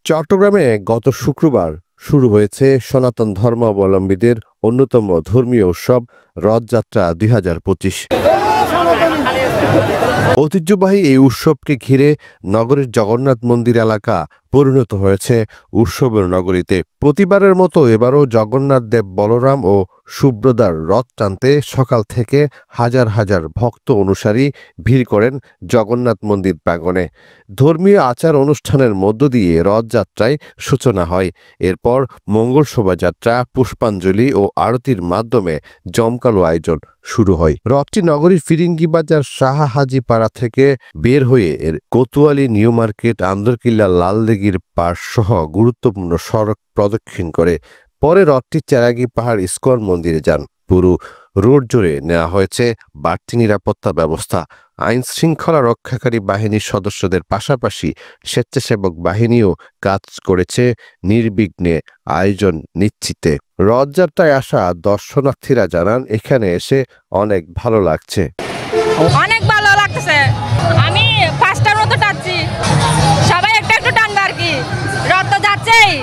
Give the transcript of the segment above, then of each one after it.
চট্টগ্রামে গত শুক্রবার শুরু হয়েছে সনাতন ধর্মাবলম্বীদের অন্যতম ধর্মীয় উৎসব রথযাত্রা ২০২৫। ঐতিহ্যবাহী এই উৎসবকে ঘিরে নগরের জগন্নাথ মন্দির এলাকা পরিণত হয়েছে উৎসবের নগরীতে। প্রতিবারের মতো এবারও জগন্নাথ দেব, বলরাম ও সুভদ্রার রথ টানতে সকাল থেকে হাজার হাজার ভক্ত অনুসারী ভিড় করেন জগন্নাথ মন্দির প্রাঙ্গণে। ধর্মীয় আচার অনুষ্ঠানের মধ্য দিয়ে রথযাত্রায় সূচনা হয়। এরপর মঙ্গল শোভাযাত্রা, পুষ্পাঞ্জলি ও আরতির মাধ্যমে জমকালো আয়োজন শুরু হয়। রথটি নগরীর ফিরিঙ্গি বাজার, শাহহাজি পাড়া থেকে বের হয়ে কোতোয়ালি, নিউ মার্কেট, আন্দরকিল্লা, লালদিঘির পাড় সহ গুরুত্বপূর্ণ সড়ক প্রদক্ষিণ করে পরে রথটি চেরাগী পাহাড় ইস্কন মন্দিরে যান। পুরো রোড জুড়ে নেওয়া হয়েছে বাড়তি নিরাপত্তা ব্যবস্থা। আইন শৃঙ্খলা রক্ষাকারী বাহিনীর সদস্যদের পাশাপাশি স্বেচ্ছাসেবক বাহিনীও কাজ করেছে নির্বিঘ্নে আয়োজন নিশ্চিতে। রথযাত্রায় আসা দর্শনার্থীরা জানান, এখানে এসে অনেক ভালো লাগছে। অনেক ভালো লাগতেছে। আমি 5টার মতো টানছি, সবাই একটু একটু টানবে আর কি। রথ তো যাচ্ছেই।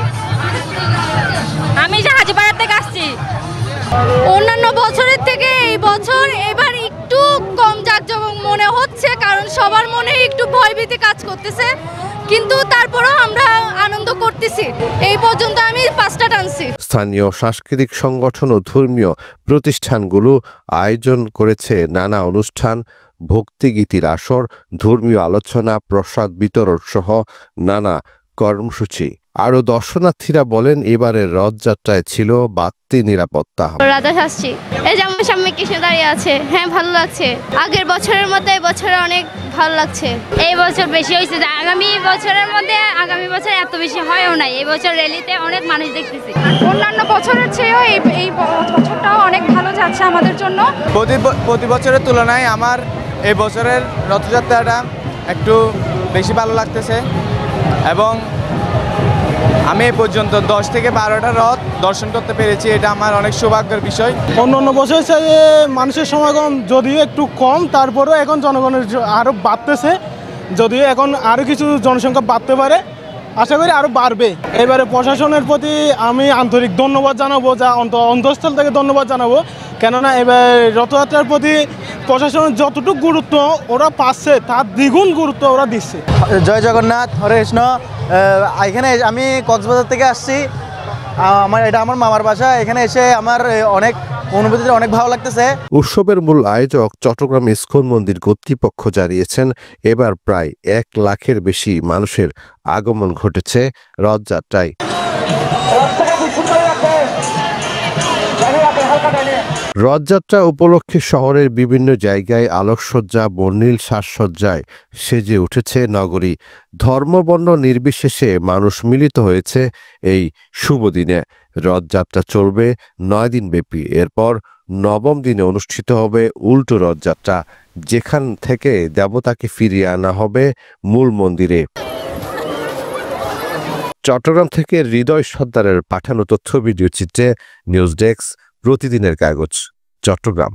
আমি হাজিপাড়া থেকে আসছি। অন্যান্য বছরের থেকে এই বছর এবার একটু কম জাঁকজমক মনে হচ্ছে, কারণ সবার মনে একটু ভয়ভীতি কাজ করতেছে, কিন্তু তারপরেও আমরা আনন্দ করতেছি। এই পর্যন্ত আমি 5টা টানছি। স্থানীয় সাংস্কৃতিক সংগঠন ও ধর্মীয় প্রতিষ্ঠানগুলো আয়োজন করেছে নানা অনুষ্ঠান, ভক্তিগীতির আসর, ধর্মীয় আলোচনা, প্রসাদ বিতরণ সহ নানা কর্মসূচি। আরও দর্শনার্থীরা বলেন, এবারের রথযাত্রায় ছিল বাড়তি নিরাপত্তা। রাজা শাস্ত্রী, এই যে আমার সামনে কৃষ্ণ দাঁড়িয়ে আছে, হ্যাঁ ভালো লাগছে। আগের বছরের মধ্যে এই বছরে অনেক ভালো লাগছে। এই বছর বেশি হয়েছে, আগামী বছরের মধ্যে আগামী বছর এত বেশি হয়ও নাই। এই বছর র্যালিতে অনেক মানুষ দেখতেছি। অন্যান্য বছরের চেয়েও এই বছরটাও অনেক ভালো যাচ্ছে আমাদের জন্য। প্রতি বছরের তুলনায় আমার এই বছরের রথযাত্রাটা একটু বেশি ভালো লাগতেছে এবং আমি এ পর্যন্ত 10 থেকে 12টা রথ দর্শন করতে পেরেছি। এটা আমার অনেক সৌভাগ্যের বিষয়। অন্য বছর মানুষের সমাগম যদিও একটু কম, তারপরেও এখন জনগণের আরও বাড়তেছে। যদিও এখন আরও কিছু জনসংখ্যা বাড়তে পারে, আশা করি আরও বাড়বে। এবারে প্রশাসনের প্রতি আমি আন্তরিক ধন্যবাদ জানাবো, যা অন্তঃস্থল থেকে ধন্যবাদ জানাবো, কেননা এবার রথযাত্রার প্রতি প্রশাসনের যতটুকু গুরুত্ব ওরা পাচ্ছে তার দ্বিগুণ গুরুত্ব ওরা দিচ্ছে। জয় জগন্নাথ, হরে কৃষ্ণ। এখানে আমি কক্সবাজার থেকে আসছি। এটা আমার মামার বাসা। এখানে এসে আমার অনেক অনুভূতিটা অনেক ভালো লাগতেছে। উৎসবের মূল আয়োজক চট্টগ্রাম ইস্কন মন্দির কর্তৃপক্ষ জানিয়েছেন, এবার প্রায় 1 লাখের বেশি মানুষের আগমন ঘটেছে রথযাত্রায়। রথযাত্রা উপলক্ষে শহরের বিভিন্ন জায়গায় আলোকসজ্জা, বর্ণিল সাজসজ্জায় সেজে উঠেছে নগরী। ধর্মবর্ণ নির্বিশেষে মানুষ মিলিত হয়েছে এই শুভ দিনে। রথযাত্রা চলবে 9 দিন ব্যাপী। এরপর 9ম দিনে অনুষ্ঠিত হবে উল্টো রথযাত্রা, যেখান থেকে দেবতাকে ফিরিয়ে আনা হবে মূল মন্দিরে। চট্টগ্রাম থেকে হৃদয় সর্দারের পাঠানো তথ্য ভিডিও চিত্রে নিউজ ডেস্ক, প্রতিদিনের কাগজ, চট্টগ্রাম।